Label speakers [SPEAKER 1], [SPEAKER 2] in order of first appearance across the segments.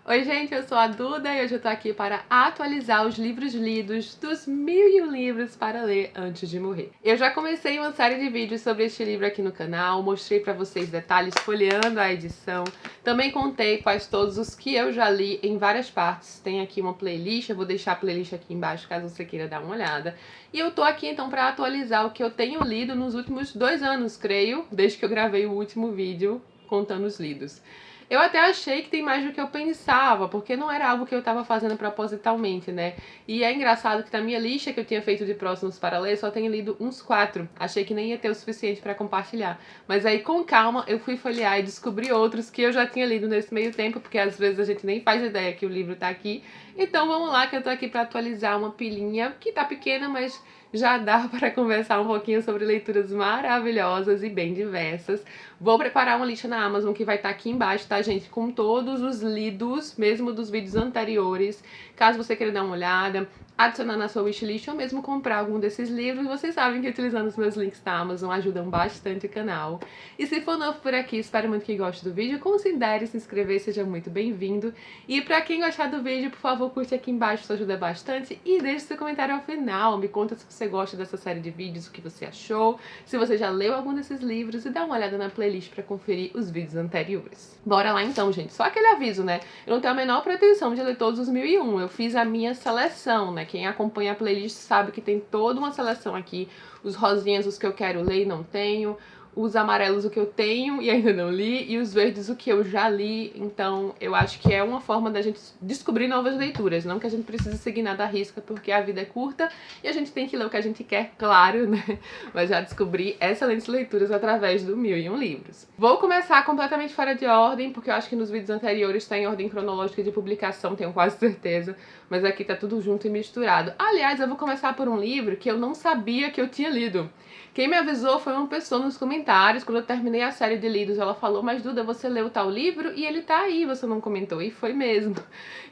[SPEAKER 1] Oi gente, eu sou a Duda e hoje eu tô aqui para atualizar os livros lidos dos 1001 livros para ler antes de morrer. Eu já comecei uma série de vídeos sobre este livro aqui no canal, mostrei pra vocês detalhes folheando a edição, também contei quais todos os que eu já li em várias partes. Tem aqui uma playlist, eu vou deixar a playlist aqui embaixo caso você queira dar uma olhada. E eu tô aqui então para atualizar o que eu tenho lido nos últimos 2 anos, creio, desde que eu gravei o último vídeo contando os lidos. Eu até achei que tem mais do que eu pensava, porque não era algo que eu estava fazendo propositalmente, né? E é engraçado que na minha lista que eu tinha feito de próximos para ler, só tenho lido uns 4. Achei que nem ia ter o suficiente para compartilhar. Mas aí, com calma, eu fui folhear e descobri outros que eu já tinha lido nesse meio tempo, porque às vezes a gente nem faz ideia que o livro tá aqui. Então vamos lá, que eu tô aqui para atualizar uma pilhinha, que tá pequena, mas já dá para conversar um pouquinho sobre leituras maravilhosas e bem diversas. Vou preparar uma lista na Amazon que vai estar aqui embaixo, tá, gente? Com todos os lidos, mesmo dos vídeos anteriores. Caso você queira dar uma olhada, adicionar na sua wishlist ou mesmo comprar algum desses livros, vocês sabem que utilizando os meus links da Amazon ajudam bastante o canal. E se for novo por aqui, espero muito que goste do vídeo, considere se inscrever, seja muito bem-vindo. E pra quem gostar do vídeo, por favor, curte aqui embaixo, isso ajuda bastante. E deixe seu comentário ao final, me conta se você gosta dessa série de vídeos, o que você achou, se você já leu algum desses livros e dá uma olhada na playlist pra conferir os vídeos anteriores. Bora lá então, gente. Só aquele aviso, né? Eu não tenho a menor pretensão de ler todos os 1001, eu fiz a minha seleção, né? Quem acompanha a playlist sabe que tem toda uma seleção aqui. Os rosinhas, os que eu quero ler e não tenho. Os amarelos, o que eu tenho e ainda não li. E os verdes, o que eu já li. Então, eu acho que é uma forma da gente descobrir novas leituras. Não que a gente precise seguir nada à risca, porque a vida é curta. E a gente tem que ler o que a gente quer, claro, né? Mas já descobri excelentes leituras através do 1001 livros. Vou começar completamente fora de ordem, porque eu acho que nos vídeos anteriores está em ordem cronológica de publicação, tenho quase certeza. Mas aqui tá tudo junto e misturado. Aliás, eu vou começar por um livro que eu não sabia que eu tinha lido. Quem me avisou foi uma pessoa nos comentários, quando eu terminei a série de lidos, ela falou: mas Duda, você leu tal livro e ele tá aí, você não comentou? E foi mesmo.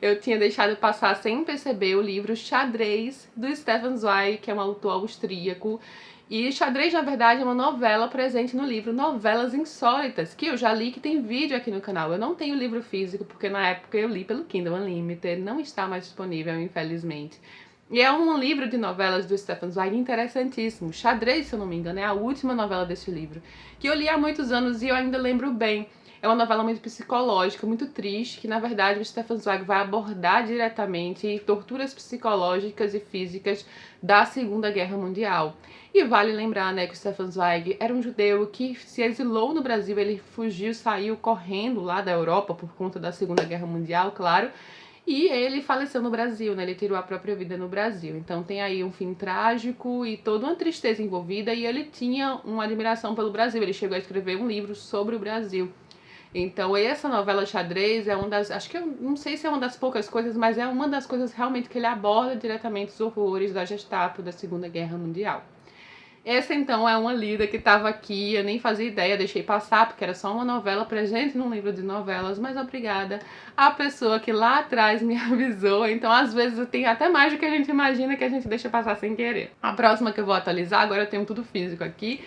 [SPEAKER 1] Eu tinha deixado passar sem perceber o livro Xadrez, do Stefan Zweig, que é um autor austríaco. E Xadrez, na verdade, é uma novela presente no livro Novelas Insólitas, que eu já li, que tem vídeo aqui no canal. Eu não tenho livro físico, porque na época eu li pelo Kindle Unlimited, não está mais disponível, infelizmente. E é um livro de novelas do Stefan Zweig interessantíssimo. Xadrez, se eu não me engano, é a última novela deste livro, que eu li há muitos anos e eu ainda lembro bem. É uma novela muito psicológica, muito triste, que na verdade o Stefan Zweig vai abordar diretamente torturas psicológicas e físicas da Segunda Guerra Mundial. E vale lembrar, né, que o Stefan Zweig era um judeu que se exilou no Brasil, ele fugiu, saiu correndo lá da Europa por conta da Segunda Guerra Mundial, claro. E ele faleceu no Brasil, né? Ele tirou a própria vida no Brasil. Então tem aí um fim trágico e toda uma tristeza envolvida. E ele tinha uma admiração pelo Brasil. Ele chegou a escrever um livro sobre o Brasil. Então essa novela Xadrez é uma das... acho que eu não sei se é uma das poucas coisas, mas é uma das coisas realmente que ele aborda diretamente os horrores da Gestapo da Segunda Guerra Mundial. Essa então é uma lida que tava aqui, eu nem fazia ideia, deixei passar porque era só uma novela presente num livro de novelas, mas obrigada à pessoa que lá atrás me avisou. Então às vezes tem até mais do que a gente imagina que a gente deixa passar sem querer. A próxima que eu vou atualizar, agora eu tenho tudo físico aqui,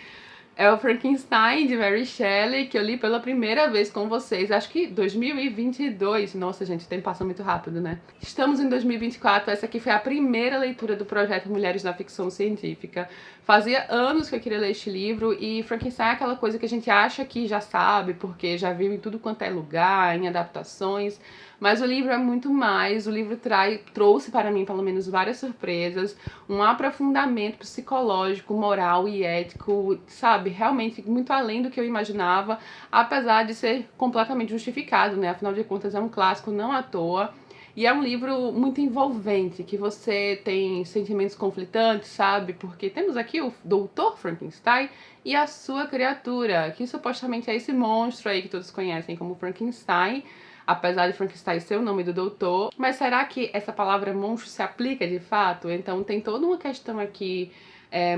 [SPEAKER 1] é o Frankenstein, de Mary Shelley, que eu li pela primeira vez com vocês, acho que 2022. Nossa, gente, o tempo passa muito rápido, né? Estamos em 2024, essa aqui foi a primeira leitura do projeto Mulheres na Ficção Científica. Fazia anos que eu queria ler este livro, e Frankenstein é aquela coisa que a gente acha que já sabe, porque já viu em tudo quanto é lugar, em adaptações. Mas o livro é muito mais, o livro trouxe para mim, pelo menos, várias surpresas, um aprofundamento psicológico, moral e ético, sabe, realmente muito além do que eu imaginava, apesar de ser completamente justificado, né, afinal de contas é um clássico, não à toa. E é um livro muito envolvente, que você tem sentimentos conflitantes, sabe? Porque temos aqui o Dr. Frankenstein e a sua criatura, que supostamente é esse monstro aí que todos conhecem como Frankenstein, apesar de Frankenstein ser o nome do doutor. Mas será que essa palavra monstro se aplica de fato? Então tem toda uma questão aqui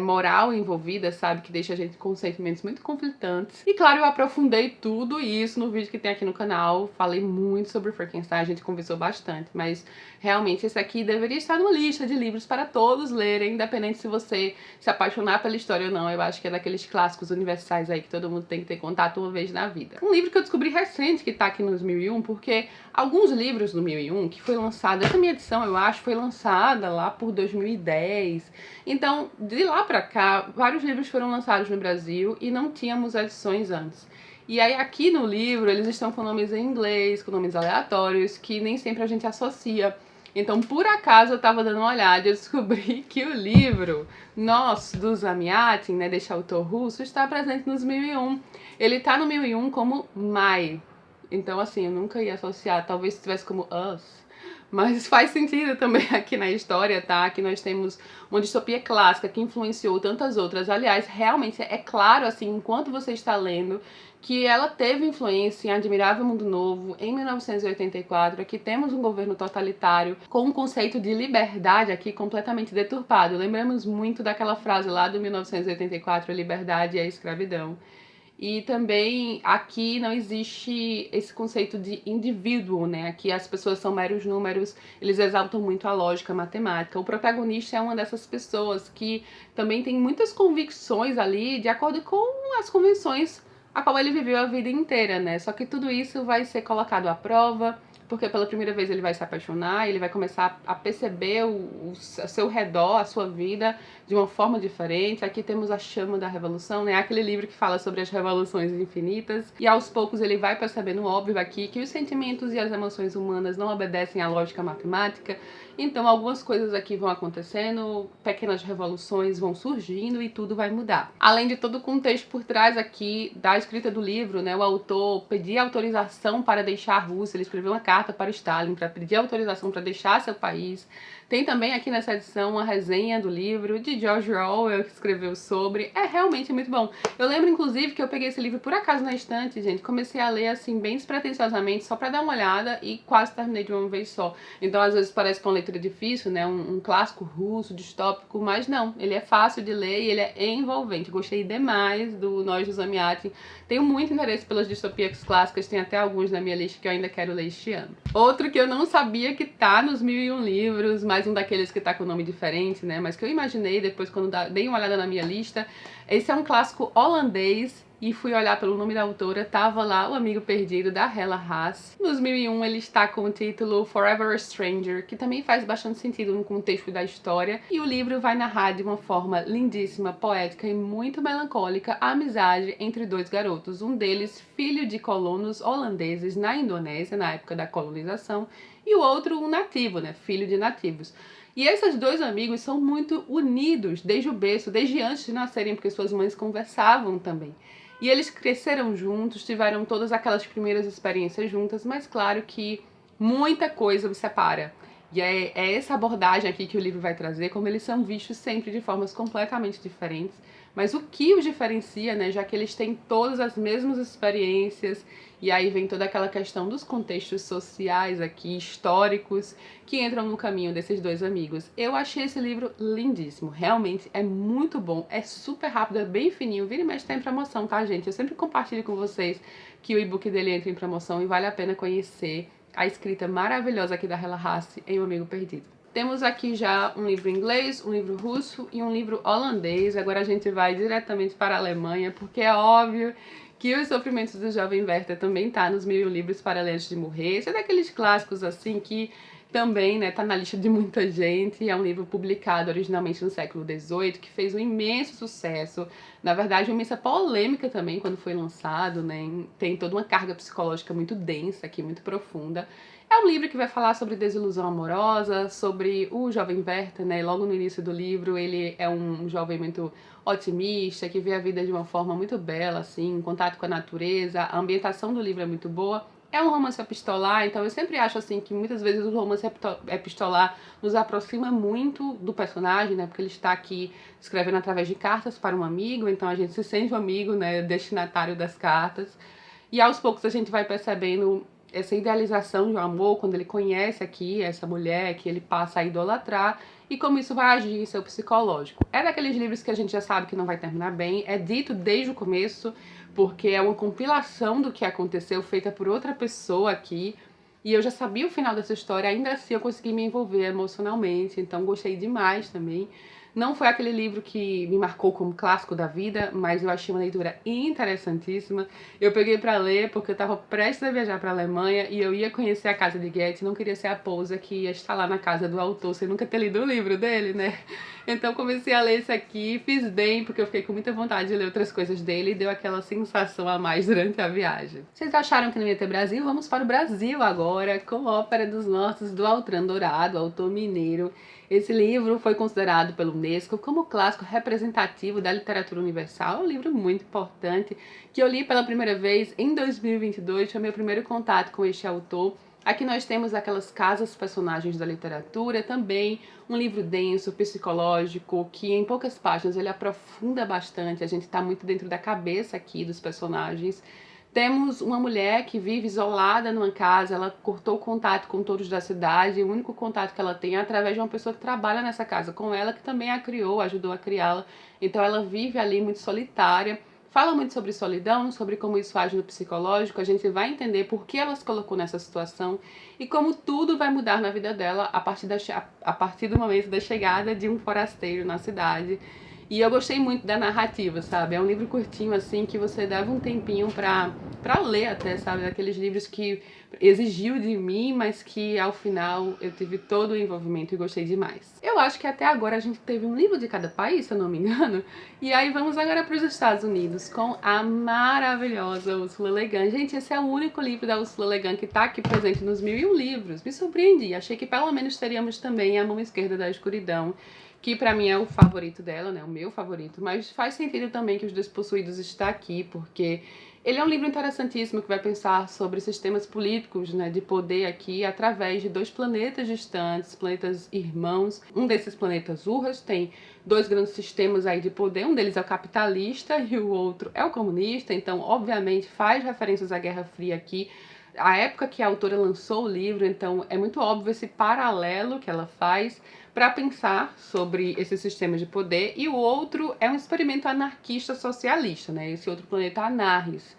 [SPEAKER 1] moral envolvida, sabe? Que deixa a gente com sentimentos muito conflitantes. E claro, eu aprofundei tudo isso no vídeo que tem aqui no canal. Falei muito sobre Frankenstein, a gente conversou bastante, mas realmente esse aqui deveria estar numa lista de livros para todos lerem, independente se você se apaixonar pela história ou não. Eu acho que é daqueles clássicos universais aí que todo mundo tem que ter contato uma vez na vida. Um livro que eu descobri recente que tá aqui nos 1001, porque alguns livros do 1001, que foi lançado, essa minha edição eu acho foi lançada lá por 2010, então de lá pra cá vários livros foram lançados no Brasil e não tínhamos edições antes. E aí aqui no livro eles estão com nomes em inglês, com nomes aleatórios, que nem sempre a gente associa. Então, por acaso, eu tava dando uma olhada e eu descobri que o livro nosso, do Zamyatin, né, deste autor russo, está presente nos 1001. Ele tá no 1001 como Mai. Então, assim, eu nunca ia associar, talvez estivesse como Us. Mas faz sentido também aqui na história, tá? Que nós temos uma distopia clássica que influenciou tantas outras. Aliás, realmente é claro, assim, enquanto você está lendo, que ela teve influência em Admirável Mundo Novo, em 1984. Aqui temos um governo totalitário com um conceito de liberdade aqui completamente deturpado. Lembramos muito daquela frase lá do 1984, liberdade é escravidão. E também aqui não existe esse conceito de indivíduo, né? Aqui as pessoas são meros números, eles exaltam muito a lógica matemática. O protagonista é uma dessas pessoas que também tem muitas convicções ali de acordo com as convenções a qual ele viveu a vida inteira, né? Só que tudo isso vai ser colocado à prova, porque pela primeira vez ele vai se apaixonar, ele vai começar a perceber o seu redor, a sua vida, de uma forma diferente. Aqui temos a chama da revolução, né? Aquele livro que fala sobre as revoluções infinitas. E aos poucos ele vai percebendo, óbvio aqui, que os sentimentos e as emoções humanas não obedecem à lógica matemática. Então algumas coisas aqui vão acontecendo, pequenas revoluções vão surgindo e tudo vai mudar. Além de todo o contexto por trás aqui da escrita do livro, né? O autor pedia autorização para deixar a Rússia, ele escreveu uma carta para Stalin para pedir autorização para deixar seu país. Tem também aqui nessa edição uma resenha do livro de George Orwell, que escreveu sobre. É realmente muito bom. Eu lembro, inclusive, que eu peguei esse livro por acaso na estante, gente. Comecei a ler, assim, bem despretensiosamente, só pra dar uma olhada e quase terminei de uma vez só. Então, às vezes, parece que é uma leitura difícil, né? Um clássico russo, distópico, mas não. Ele é fácil de ler e ele é envolvente. Gostei demais do Nós do Zamyatin. Tenho muito interesse pelas distopias clássicas, tem até alguns na minha lista que eu ainda quero ler este ano. Outro que eu não sabia que tá nos 1001 livros, mais um daqueles que tá com nome diferente, né? Mas que eu imaginei depois quando dei uma olhada na minha lista. Esse é um clássico holandês e fui olhar pelo nome da autora, tava lá O Amigo Perdido, da Hella Haas. Nos 1001 ele está com o título Forever a Stranger, que também faz bastante sentido no contexto da história, e o livro vai narrar de uma forma lindíssima, poética e muito melancólica a amizade entre dois garotos, um deles filho de colonos holandeses na Indonésia, na época da colonização, e o outro um nativo, né, filho de nativos. E esses dois amigos são muito unidos desde o berço, desde antes de nascerem, porque suas mães conversavam também. E eles cresceram juntos, tiveram todas aquelas primeiras experiências juntas, mas claro que muita coisa os separa. E é essa abordagem aqui que o livro vai trazer, como eles são vistos sempre de formas completamente diferentes, mas o que os diferencia, né, já que eles têm todas as mesmas experiências, e aí vem toda aquela questão dos contextos sociais aqui, históricos, que entram no caminho desses dois amigos. Eu achei esse livro lindíssimo, realmente é muito bom, é super rápido, é bem fininho, vira e mexe tá em promoção, tá, gente? Eu sempre compartilho com vocês que o e-book dele entra em promoção e vale a pena conhecer a escrita maravilhosa aqui da Hella Haas em O Amigo Perdido. Temos aqui já um livro inglês, um livro russo e um livro holandês. Agora a gente vai diretamente para a Alemanha, porque é óbvio que Os Sofrimentos do Jovem Werther também tá nos 1001 livros para ler antes de morrer. Esse é daqueles clássicos assim que também, né, tá na lista de muita gente. É um livro publicado originalmente no século XVIII, que fez um imenso sucesso. Na verdade, uma imensa polêmica também quando foi lançado, né? Tem toda uma carga psicológica muito densa aqui, muito profunda. É um livro que vai falar sobre desilusão amorosa, sobre o jovem Werther, né? Logo no início do livro, ele é um jovem muito otimista, que vê a vida de uma forma muito bela, assim, em contato com a natureza. A ambientação do livro é muito boa. É um romance epistolar, então eu sempre acho assim que muitas vezes o romance epistolar nos aproxima muito do personagem, né? Porque ele está aqui escrevendo através de cartas para um amigo, então a gente se sente um amigo, né? Destinatário das cartas. E aos poucos a gente vai percebendo essa idealização de um amor quando ele conhece aqui essa mulher que ele passa a idolatrar e como isso vai agir em seu psicológico. É daqueles livros que a gente já sabe que não vai terminar bem, é dito desde o começo, porque é uma compilação do que aconteceu feita por outra pessoa aqui, e eu já sabia o final dessa história, ainda assim eu consegui me envolver emocionalmente, então gostei demais também. Não foi aquele livro que me marcou como clássico da vida, mas eu achei uma leitura interessantíssima. Eu peguei para ler porque eu estava prestes a viajar para a Alemanha e eu ia conhecer a casa de Goethe, não queria ser a Pousa que ia estar lá na casa do autor sem nunca ter lido o livro dele, né? Então comecei a ler esse aqui, fiz bem porque eu fiquei com muita vontade de ler outras coisas dele e deu aquela sensação a mais durante a viagem. Vocês acharam que não ia ter Brasil? Vamos para o Brasil agora com Ópera dos Nossos do Altran Dourado, autor mineiro. Esse livro foi considerado pelo Unesco como clássico representativo da literatura universal. É um livro muito importante que eu li pela primeira vez em 2022, foi meu primeiro contato com este autor. Aqui nós temos aquelas casas personagens da literatura, também um livro denso, psicológico, que em poucas páginas ele aprofunda bastante, a gente está muito dentro da cabeça aqui dos personagens. Temos uma mulher que vive isolada numa casa, ela cortou o contato com todos da cidade, o único contato que ela tem é através de uma pessoa que trabalha nessa casa com ela, que também a criou, ajudou a criá-la, então ela vive ali muito solitária. Fala muito sobre solidão, sobre como isso age no psicológico, a gente vai entender por que ela se colocou nessa situação e como tudo vai mudar na vida dela a partir do momento da chegada de um forasteiro na cidade. E eu gostei muito da narrativa, sabe? É um livro curtinho, assim, que você dava um tempinho pra ler até, sabe? Daqueles livros que exigiu de mim, mas que ao final eu tive todo o envolvimento e gostei demais. Eu acho que até agora a gente teve um livro de cada país, se eu não me engano. E aí vamos agora para os Estados Unidos com a maravilhosa Ursula Le Guin. Gente, esse é o único livro da Ursula Le Guin que tá aqui presente nos 1001 livros. Me surpreendi, achei que pelo menos teríamos também A Mão Esquerda da Escuridão, que pra mim é o favorito dela, né, o meu favorito, mas faz sentido também que Os Despossuídos está aqui, porque ele é um livro interessantíssimo que vai pensar sobre sistemas políticos, né, de poder aqui, através de dois planetas distantes, planetas irmãos. Um desses planetas, Urras, tem dois grandes sistemas aí de poder, um deles é o capitalista e o outro é o comunista, então obviamente faz referências à Guerra Fria aqui, a época que a autora lançou o livro, então é muito óbvio esse paralelo que ela faz para pensar sobre esses sistemas de poder, e o outro é um experimento anarquista socialista, né? Esse outro planeta Anarres.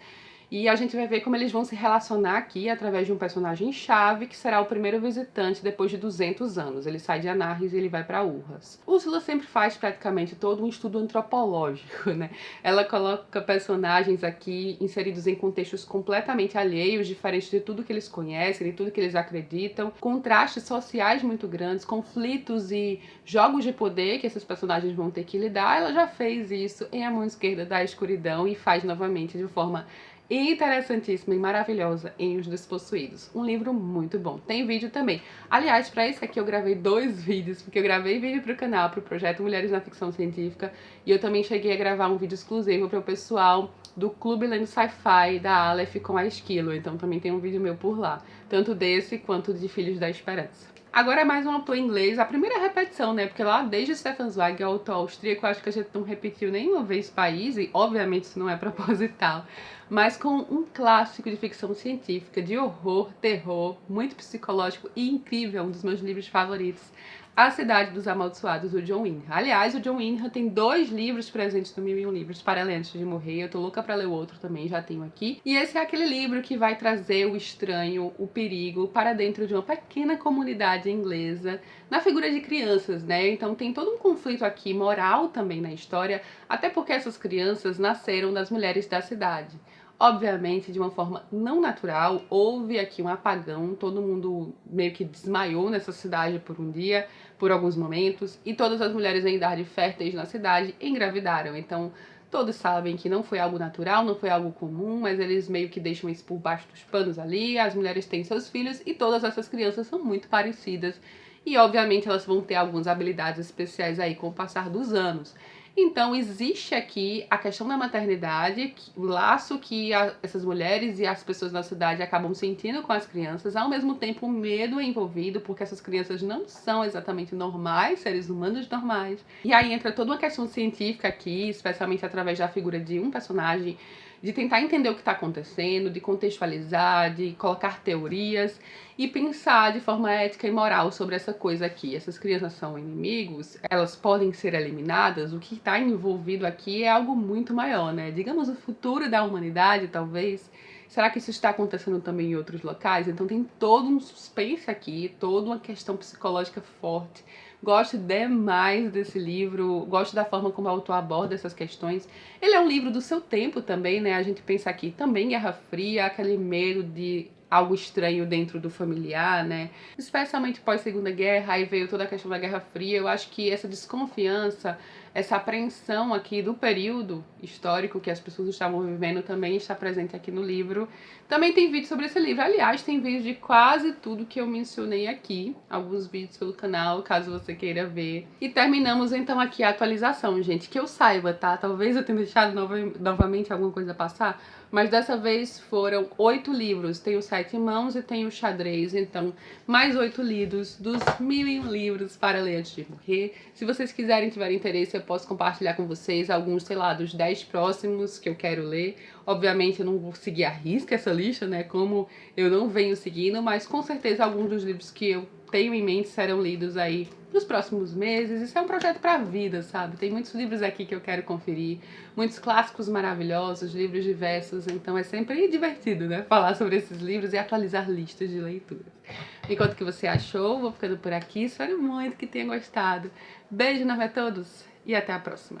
[SPEAKER 1] E a gente vai ver como eles vão se relacionar aqui através de um personagem-chave que será o primeiro visitante depois de 200 anos. Ele sai de Anarres e ele vai para Urras. Úrsula sempre faz praticamente todo um estudo antropológico, né? Ela coloca personagens aqui inseridos em contextos completamente alheios, diferentes de tudo que eles conhecem, de tudo que eles acreditam, contrastes sociais muito grandes, conflitos e jogos de poder que esses personagens vão ter que lidar. Ela já fez isso em A Mão Esquerda da Escuridão e faz novamente de forma interessantíssima e maravilhosa em Os Despossuídos. Um livro muito bom. Tem vídeo também. Aliás, para esse aqui eu gravei 2 vídeos, porque eu gravei vídeo para o canal, para o projeto Mulheres na Ficção Científica, e eu também cheguei a gravar um vídeo exclusivo para o pessoal do Clube Lendo Sci-Fi da Aleph com a Esquilo, então também tem um vídeo meu por lá, tanto desse quanto de Filhos da Esperança. Agora é mais um autor inglês, a primeira repetição, né? Porque lá desde Stefan Zweig, autor austríaco, eu acho que a gente não repetiu nenhuma vez país, e obviamente isso não é proposital, mas com um clássico de ficção científica, de horror, terror, muito psicológico e incrível, um dos meus livros favoritos, A Cidade dos Amaldiçoados, do John Wyndham. Aliás, o John Wyndham tem 2 livros presentes no 1001 livros para ler antes de morrer. Eu tô louca pra ler o outro também, já tenho aqui. E esse é aquele livro que vai trazer o estranho, o perigo, para dentro de uma pequena comunidade inglesa, na figura de crianças, né? Então tem todo um conflito aqui moral também na história, até porque essas crianças nasceram das mulheres da cidade. Obviamente, de uma forma não natural, houve aqui um apagão, todo mundo meio que desmaiou nessa cidade por um dia, por alguns momentos, e todas as mulheres em idade férteis na cidade engravidaram. Então, todos sabem que não foi algo natural, não foi algo comum, mas eles meio que deixam isso por baixo dos panos ali, as mulheres têm seus filhos e todas essas crianças são muito parecidas. E, obviamente, elas vão ter algumas habilidades especiais aí com o passar dos anos. Então, existe aqui a questão da maternidade, o laço que essas mulheres e as pessoas da cidade acabam sentindo com as crianças, ao mesmo tempo o medo envolvido, porque essas crianças não são exatamente normais, seres humanos normais. E aí entra toda uma questão científica aqui, especialmente através da figura de um personagem de tentar entender o que está acontecendo, de contextualizar, de colocar teorias e pensar de forma ética e moral sobre essa coisa aqui. Essas crianças são inimigos, elas podem ser eliminadas, o que está envolvido aqui é algo muito maior, né? Digamos, o futuro da humanidade, talvez. Será que isso está acontecendo também em outros locais? Então tem todo um suspense aqui, toda uma questão psicológica forte. Gosto demais desse livro, gosto da forma como o autor aborda essas questões. Ele é um livro do seu tempo também, né? A gente pensa aqui também Guerra Fria, aquele medo de algo estranho dentro do familiar, né? Especialmente pós-Segunda Guerra, aí veio toda a questão da Guerra Fria. Eu acho que essa desconfiança, essa apreensão aqui do período histórico que as pessoas estavam vivendo também está presente aqui no livro. Também tem vídeo sobre esse livro. Aliás, tem vídeo de quase tudo que eu mencionei aqui. Alguns vídeos pelo canal, caso você queira ver. E terminamos então aqui a atualização, gente. Que eu saiba, tá? Talvez eu tenha deixado novamente alguma coisa passar. Mas dessa vez foram 8 livros. Tem o 7 Mãos e tem o Xadrez. Então, mais 8 lidos dos 1001 livros para ler antes de morrer. Se vocês quiserem, tiverem interesse, eu posso compartilhar com vocês alguns, sei lá, dos 10 próximos que eu quero ler. Obviamente eu não vou seguir à risca essa lista, né, como eu não venho seguindo, mas com certeza alguns dos livros que eu tenho em mente serão lidos aí nos próximos meses. Isso é um projeto pra vida, sabe? Tem muitos livros aqui que eu quero conferir, muitos clássicos maravilhosos, livros diversos, então é sempre divertido, né, falar sobre esses livros e atualizar listas de leituras. Me conta o que você achou, vou ficando por aqui, espero muito que tenha gostado. Beijo enorme a todos e até a próxima!